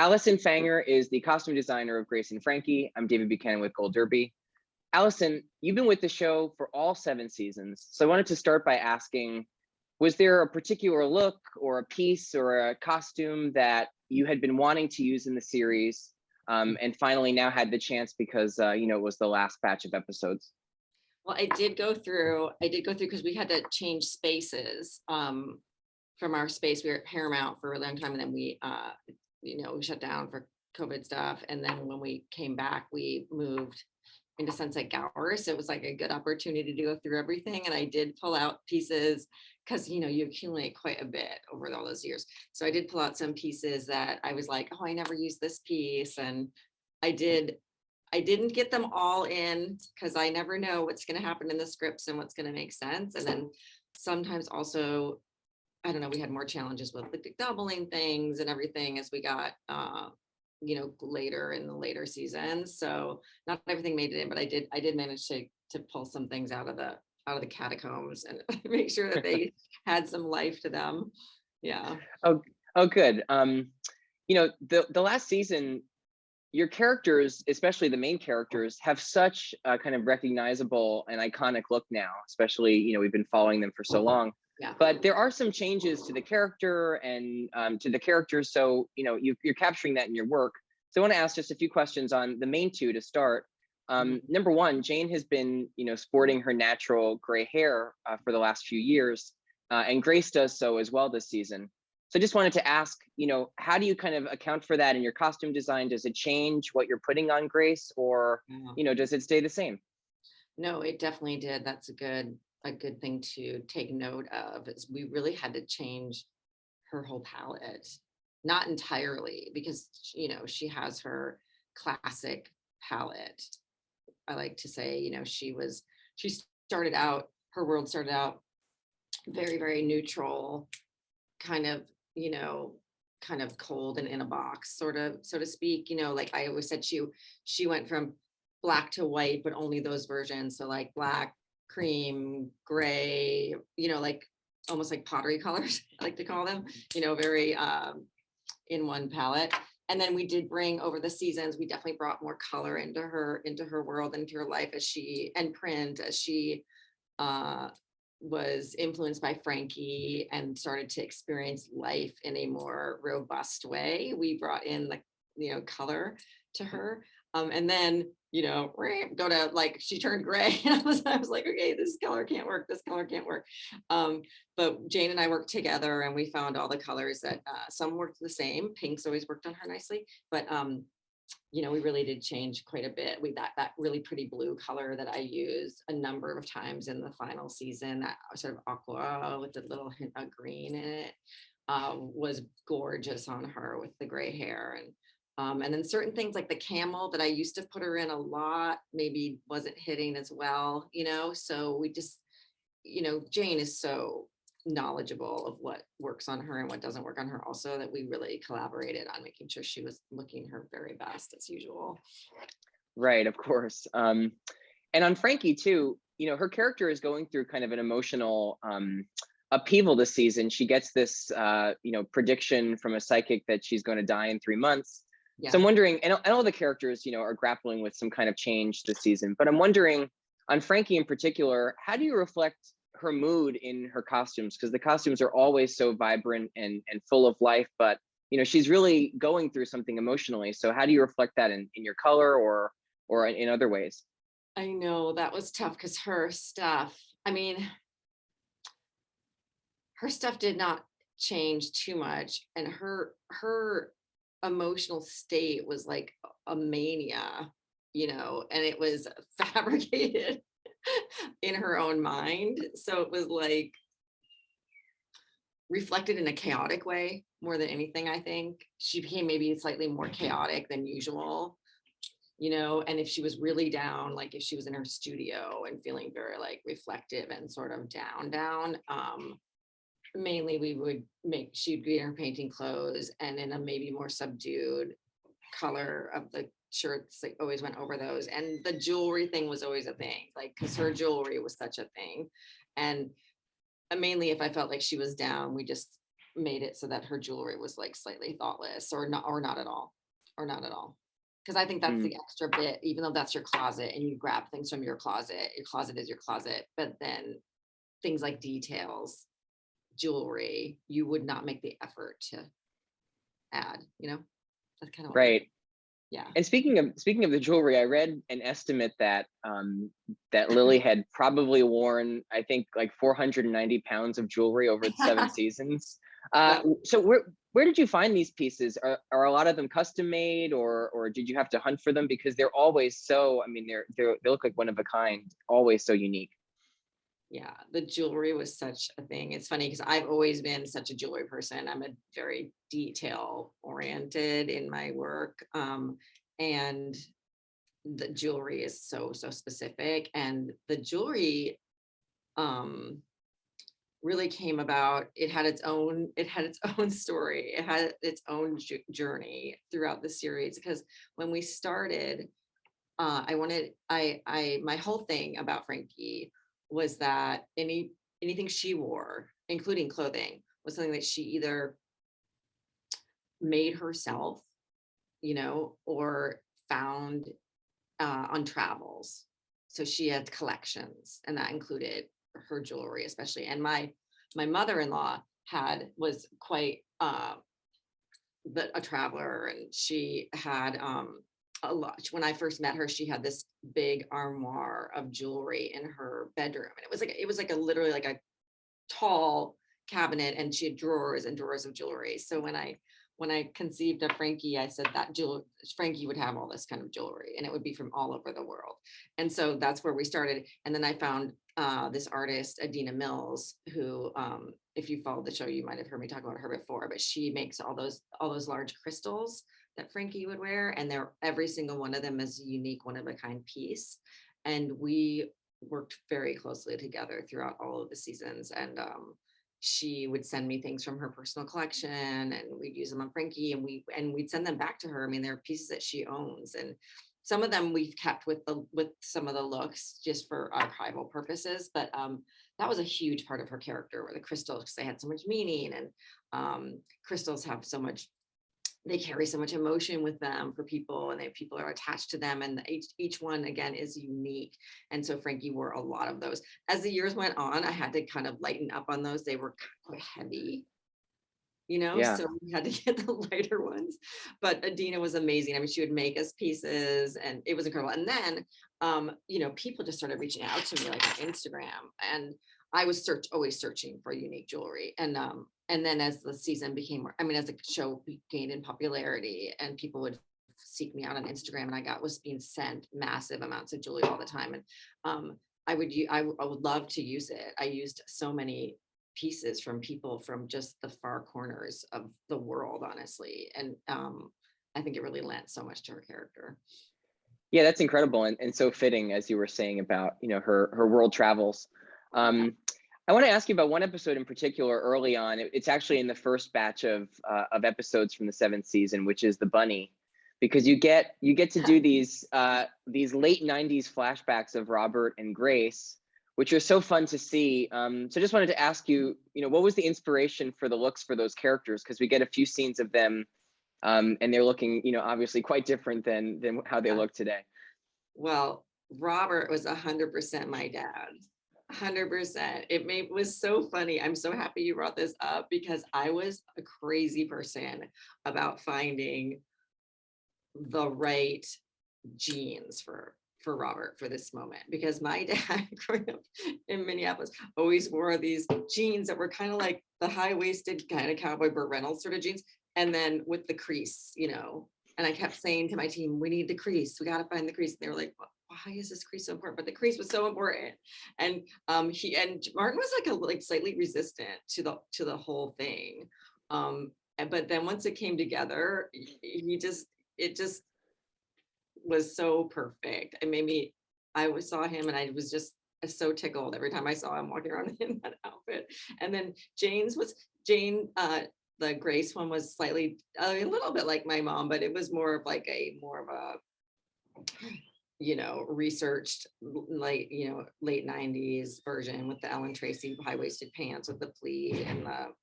Allyson Fanger is the costume designer of Grace and Frankie. I'm David Buchanan with Gold Derby. Allyson, you've been with the show for all 7 seasons. So I wanted to start by asking, was there a particular look or a piece or a costume that you had been wanting to use in the series and finally now had the chance because, it was the last batch of episodes? Well, I did go through because we had to change spaces from our space. We were at Paramount for a long time, and then we shut down for COVID stuff. And then when we came back, we moved into Sunset Gower. So it was like a good opportunity to go through everything. And I did pull out pieces because, you accumulate quite a bit over all those years. So I did pull out some pieces that I was like, oh, I never used this piece. And I didn't get them all in because I never know what's going to happen in the scripts and what's going to make sense. And then sometimes also, I don't know, we had more challenges with the doubling things and everything as we got, later in the later seasons. So not everything made it in, but I did manage to pull some things out of the catacombs and make sure that they had some life to them. Yeah. Oh, good. The last season, your characters, especially the main characters, have such a kind of recognizable and iconic look now, especially, we've been following them for so long. Yeah. But there are some changes to the character and to the characters. So, you're capturing that in your work. So I want to ask just a few questions on the main two to start. Number one, Jane has been, sporting her natural gray hair for the last few years, and Grace does so as well this season. So I just wanted to ask, how do you kind of account for that in your costume design? Does it change what you're putting on Grace, or, does it stay the same? No, it definitely did. That's a good thing to take note of, is we really had to change her whole palette. Not entirely, because, she has her classic palette. I like to say, her world started out very, very neutral, kind of cold and in a box, sort of, so to speak. Like I always said, she went from black to white, but only those versions. So like black, cream, gray, like almost like pottery colors, I like to call them, very in one palette. And then we did bring, over the seasons, we definitely brought more color into her world, into her life, and print, as she was influenced by Frankie and started to experience life in a more robust way. We brought in the color to her, and then go to, like, she turned gray, and I was like, okay, this color can't work, but Jane and I worked together, and we found all the colors that some worked the same. Pinks always worked on her nicely, but we really did change quite a bit. We that really pretty blue color that I used a number of times in the final season, that sort of aqua with a little hint of green in it, was gorgeous on her with the gray hair. And then certain things like the camel that I used to put her in a lot maybe wasn't hitting as well, so we just, Jane is so knowledgeable of what works on her and what doesn't work on her also, that we really collaborated on making sure she was looking her very best as usual. Right, of course. And on Frankie too, her character is going through kind of an emotional upheaval this season. She gets this prediction from a psychic that she's going to die in 3 months. Yeah. So I'm wondering, and all the characters, are grappling with some kind of change this season, but I'm wondering, on Frankie in particular, how do you reflect her mood in her costumes? Because the costumes are always so vibrant and full of life, but she's really going through something emotionally. So how do you reflect that in your color or in other ways? I know that was tough, because her stuff did not change too much, and her emotional state was like a mania, and it was fabricated in her own mind. So it was like reflected in a chaotic way more than anything. I think she became maybe slightly more chaotic than usual, and if she was really down, like if she was in her studio and feeling very like reflective and sort of down, mainly she'd be in her painting clothes and in a maybe more subdued color of the shirts, like always went over those. And the jewelry thing was always a thing, like, because her jewelry was such a thing. And mainly if I felt like she was down, we just made it so that her jewelry was like slightly thoughtless or not at all, or not at all. Because I think that's Mm, the extra bit, even though that's your closet and you grab things from your closet is your closet, but then things like details, jewelry, you would not make the effort to add, you know? That's kind of what we, right. yeah. And speaking of the jewelry, I read an estimate that that Lily had probably worn, I think, like 490 pounds of jewelry over the 7 seasons. Yeah. So where did you find these pieces? Are a lot of them custom made, or did you have to hunt for them? Because they're always so. I mean, they look like one of a kind, always so unique. Yeah, the jewelry was such a thing. It's funny because I've always been such a jewelry person. I'm a very detail oriented in my work. And the jewelry is so specific. And the jewelry um really came about, it had its own story. It had its own journey throughout the series because when we started, I my whole thing about Frankie was that anything she wore, including clothing, was something that she either made herself, or found on travels. So she had collections, and that included her jewelry, especially. And my mother-in-law was quite a traveler, and she had a lot. When I first met her, she had this big armoire of jewelry in her bedroom, and it was like a literally like a tall cabinet, and she had drawers and drawers of jewelry. So when I conceived of Frankie, I said that Frankie would have all this kind of jewelry, and it would be from all over the world. And so that's where we started. And then I found this artist, Adina Mills, who, if you followed the show, you might have heard me talk about her before. But she makes all those large crystals that Frankie would wear, and every single one of them is a unique, one of a kind piece. And we worked very closely together throughout all of the seasons. And she would send me things from her personal collection, and we'd use them on Frankie, and we'd send them back to her. I mean, they're pieces that she owns, and some of them we've kept with some of the looks just for archival purposes. But that was a huge part of her character, were the crystals, because they had so much meaning, and crystals have so much, they carry so much emotion with them for people, and people are attached to them, and each one again is unique. And so Frankie wore a lot of those. As the years went on, I had to kind of lighten up on those. They were quite heavy, Yeah. so we had to get the lighter ones. But Adina was amazing. I mean, she would make us pieces, and it was incredible. And then people just started reaching out to me, like on Instagram, and I was always searching for unique jewelry. And then as the season became more, I mean, as the show gained in popularity, and people would seek me out on Instagram, and I was being sent massive amounts of jewelry all the time. And I would love to use it. I used so many pieces from people from just the far corners of the world, honestly. And I think it really lent so much to her character. Yeah, that's incredible, and so fitting, as you were saying about her world travels. I want to ask you about one episode in particular early on. It's actually in the first batch of episodes from the 7th season, which is the bunny, because you get to do these late 90s flashbacks of Robert and Grace, which are so fun to see. So just wanted to ask you, what was the inspiration for the looks for those characters? Because we get a few scenes of them, and they're looking, obviously quite different than how they look today. Well, Robert was 100% my dad. 100%. It was so funny. I'm so happy you brought this up, because I was a crazy person about finding the right jeans for Robert for this moment, because my dad growing up in Minneapolis always wore these jeans that were kind of like the high-waisted kind of cowboy Burt Reynolds sort of jeans, and then with the crease, and I kept saying to my team, we need the crease, we got to find the crease. And they were like, why is this crease so important? But the crease was so important. And Martin was like slightly resistant to the whole thing. But then once it came together, it just was so perfect. It made me, saw him, and I was just so tickled every time I saw him walking around in that outfit. And then Jane, the Grace one was slightly, a little bit like my mom, but it was more of a researched, like, late 90s version with the Ellen Tracy high-waisted pants with the pleat and the,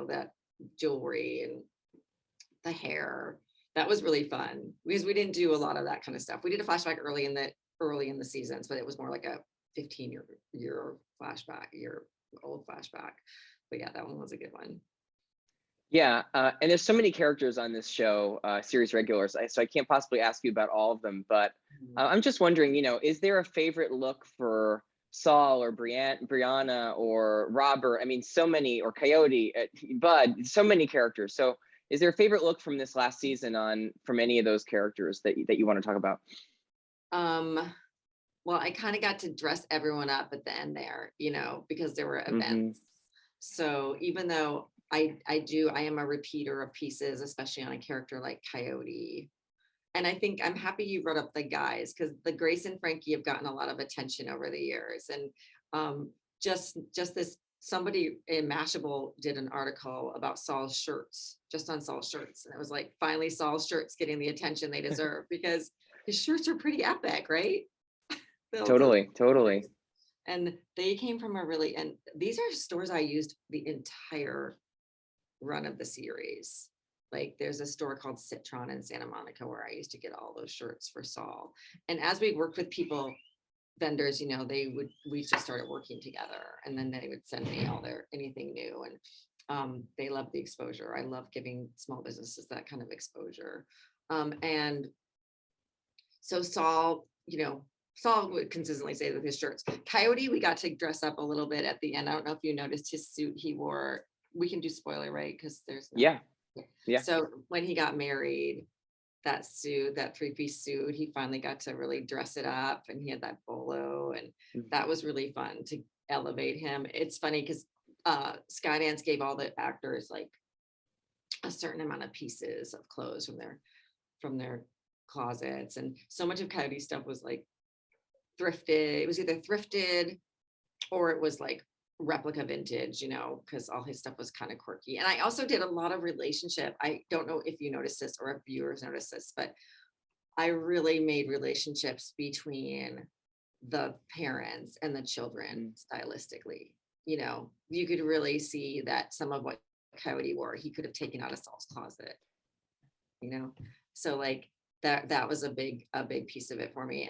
that jewelry and the hair. That was really fun because we didn't do a lot of that kind of stuff. We did a flashback early in the seasons, but it was more like a 15-year flashback, year-old flashback. But yeah, that one was a good one. Yeah, and there's so many characters on this show, series regulars, so I can't possibly ask you about all of them, but I'm just wondering, is there a favorite look for Saul or Brianna or Robert? I mean, so many, or Coyote, Bud, so many characters. So is there a favorite look from this last season from any of those characters that you want to talk about? Well, I kind of got to dress everyone up at the end there, because there were events. So even though I am a repeater of pieces, especially on a character like Coyote. And I think I'm happy you brought up the guys, because the Grace and Frankie have gotten a lot of attention over the years. And just this, somebody in Mashable did an article about Saul's shirts, just on Saul's shirts. And it was like, finally Saul's shirts getting the attention they deserve, because his shirts are pretty epic, right? Totally. And they came from and these are stores I used the entire run of the series. Like there's a store called Citron in Santa Monica where I used to get all those shirts for Saul. And as we worked with vendors, we just started working together, and then they would send me anything new. And they love the exposure. I love giving small businesses that kind of exposure. And so Saul would consistently say with his shirts. Coyote, we got to dress up a little bit at the end. I don't know if you noticed his suit he wore. We can do spoiler, right? Because there's no. Yeah. So when he got married, that suit, that 3-piece suit, he finally got to really dress it up, and he had that bolo, and that was really fun to elevate him. It's funny because Skydance gave all the actors like a certain amount of pieces of clothes from their closets, and so much of Coyote stuff was like thrifted. It was either thrifted or it was like replica vintage, because all his stuff was kind of quirky. And I also did a lot of relationship. I don't know if you noticed this or if viewers noticed this, but I really made relationships between the parents and the children stylistically. You could really see that some of what Coyote wore, he could have taken out of Saul's closet, so like that was a big piece of it for me.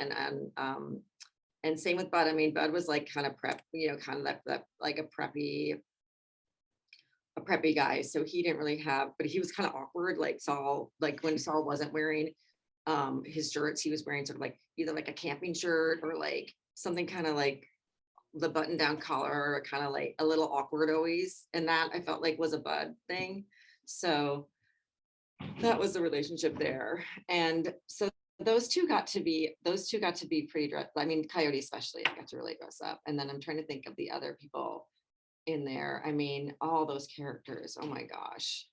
And same with Bud. I mean, Bud was like kind of prep, kind of that like a preppy guy. So he didn't really but he was kind of awkward, like Saul, like when Saul wasn't wearing his shirts, he was wearing sort of like either like a camping shirt or like something kind of like the button down collar, or kind of like a little awkward always. And that I felt like was a Bud thing. So that was the relationship there. And so those two got to be pretty dressed. I mean, Coyote especially, I got to really dress up. And then I'm trying to think of the other people in there. I mean, all those characters, oh my gosh,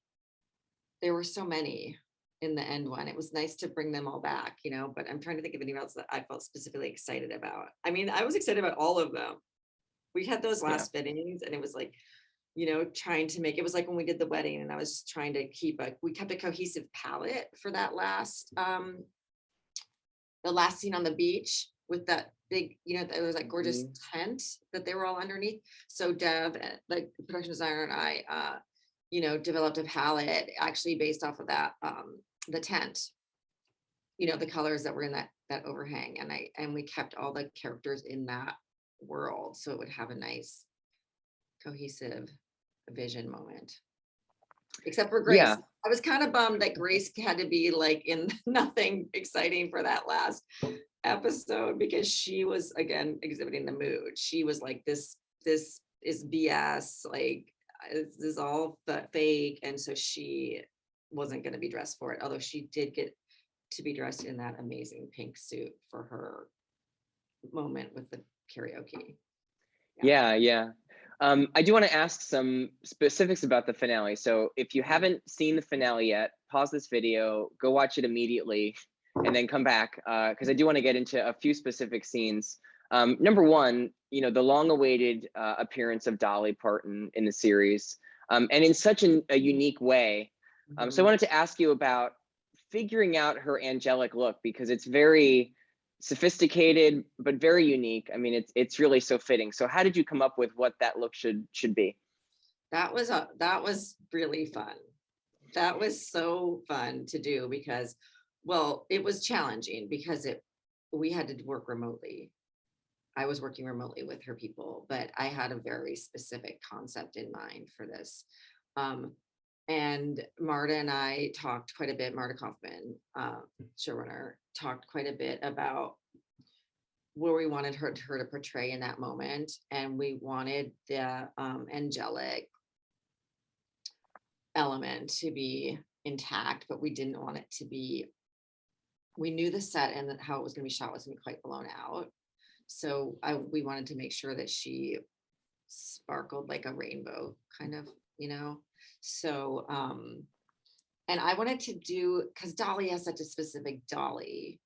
there were so many in the end one. It was nice to bring them all back, but I'm trying to think of anyone else that I felt specifically excited about. I mean, I was excited about all of them. We had those last fittings, and it was like, trying to make, it was like when we did the wedding, and I was just trying to we kept a cohesive palette for that the last scene on the beach with that big, there was that gorgeous tent that they were all underneath. So Dev, the production designer, and I, developed a palette actually based off of that, the tent, the colors that were in that overhang. And we kept all the characters in that world, so it would have a nice cohesive vision moment. Except for Grace. Yeah. I was kind of bummed that Grace had to be like in nothing exciting for that last episode, because she was again exhibiting the mood. She was like, this is BS, like this is all fake. And so she wasn't going to be dressed for it, although she did get to be dressed in that amazing pink suit for her moment with the karaoke. Yeah. I do want to ask some specifics about the finale. So if you haven't seen the finale yet, pause this video, go watch it immediately, and then come back, because I do want to get into a few specific scenes. Number one, the long-awaited appearance of Dolly Parton in the series, and in such a unique way. So I wanted to ask you about figuring out her angelic look, because it's very sophisticated but very unique. I mean, it's really so fitting. So how did you come up with what that look should be? that was really fun. That was so fun to do because, well, it was challenging because we had to work remotely. I was working remotely with her people, but I had a very specific concept in mind for this. And Marta and I talked quite a bit, Marta Kaufman, showrunner, talked quite a bit about where we wanted her to portray in that moment. And we wanted the angelic element to be intact, but we didn't want it to be, we knew the set and how it was going to be shot was going to be quite blown out. So we wanted to make sure that she sparkled like a rainbow, kind of, So, and I wanted to do, because Dolly has such a specific Dolly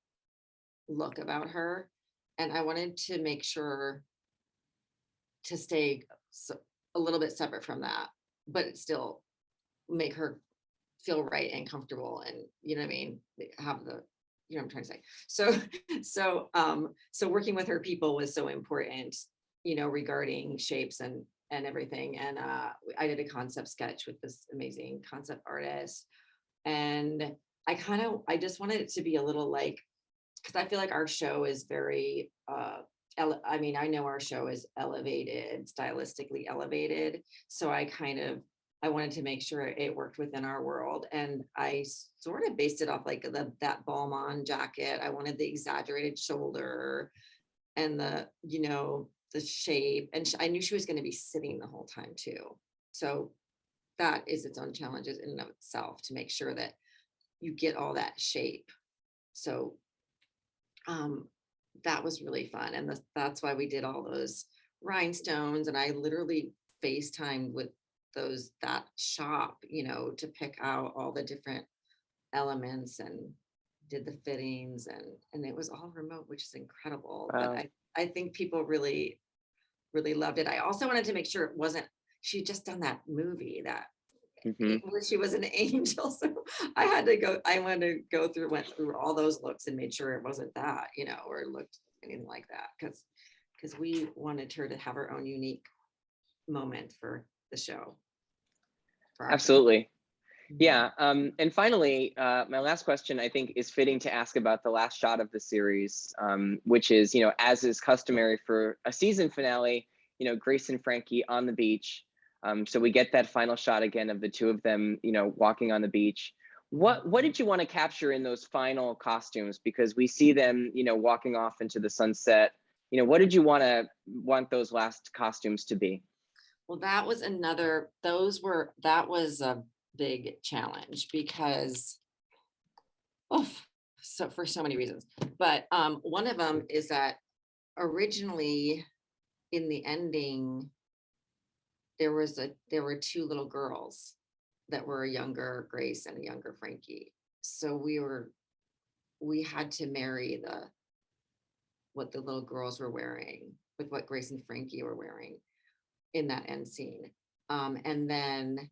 look about her, and I wanted to make sure to stay a little bit separate from that, but still make her feel right and comfortable, and you know what I mean, have the, what I'm trying to say. So working with her people was so important, regarding shapes and everything. And I did a concept sketch with this amazing concept artist, and I just wanted it to be a little like, because I feel like our show is very I know our show is elevated, stylistically elevated, so I wanted to make sure it worked within our world. And I sort of based it off like that Balmain jacket. I wanted the exaggerated shoulder and the shape. And I knew she was going to be sitting the whole time too. So that is its own challenges in and of itself, to make sure that you get all that shape. So that was really fun. And that's why we did all those rhinestones. And I literally FaceTimed with that shop, to pick out all the different elements and did the fittings, and it was all remote, which is incredible. Wow. But I think people really, really loved it. I also wanted to make sure it wasn't, she'd just done that movie that where she was an angel. So I wanted to went through all those looks and made sure it wasn't that, or looked anything like that. Because we wanted her to have her own unique moment for the show. Absolutely. Yeah. And finally, my last question, I think, is fitting to ask about the last shot of the series, which is, as is customary for a season finale, Grace and Frankie on the beach. So we get that final shot again of the two of them, walking on the beach. What did you want to capture in those final costumes? Because we see them, walking off into the sunset. What did you want those last costumes to be? Well, that was a big challenge because, so for so many reasons. But one of them is that originally in the ending, there were two little girls that were a younger Grace and a younger Frankie. So we had to marry what the little girls were wearing with what Grace and Frankie were wearing in that end scene. And then,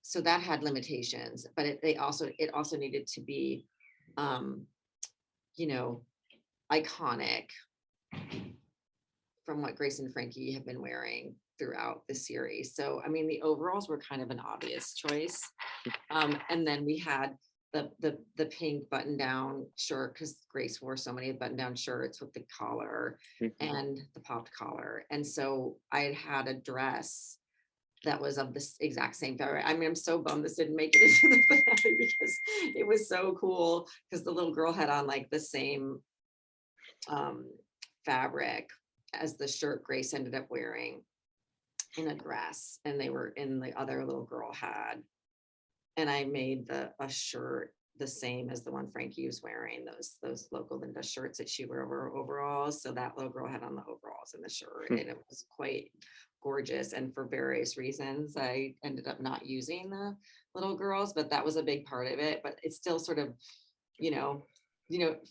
so that had limitations, but it also needed to be, iconic from what Grace and Frankie have been wearing throughout the series. So, I mean, the overalls were kind of an obvious choice. And then we had the pink button-down shirt, because Grace wore so many button-down shirts with the collar and the popped collar. And so I had a dress that was of this exact same fabric. I mean, I'm so bummed this didn't make it into the finale because it was so cool, because the little girl had on like the same fabric as the shirt Grace ended up wearing in a dress, and they were in the other little girl had. And I made a shirt the same as the one Frankie was wearing, those local Linda shirts that she wore over overalls. So that little girl had on the overalls and the shirt, and it was quite gorgeous. And for various reasons, I ended up not using the little girls, but that was a big part of it. But it's still sort of,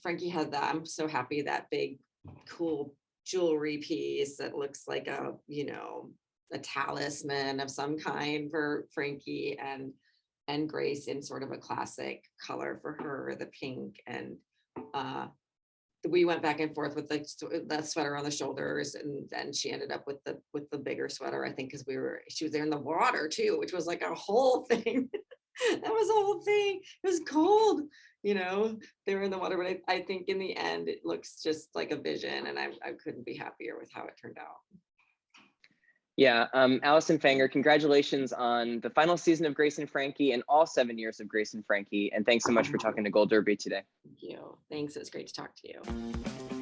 Frankie had that. I'm so happy, that big, cool jewelry piece that looks like a talisman of some kind for Frankie, and Grace in sort of a classic color for her, the pink. And we went back and forth with like that sweater on the shoulders, and then she ended up with the bigger sweater, I think, because she was there in the water too, which was like a whole thing. That was a whole thing. It was cold, they were in the water, but I think in the end it looks just like a vision, and I couldn't be happier with how it turned out. Yeah, Allyson Fanger, congratulations on the final season of Grace and Frankie and all 7 years of Grace and Frankie. And thanks so much for talking to Gold Derby today. Thank you. Thanks. It was great to talk to you.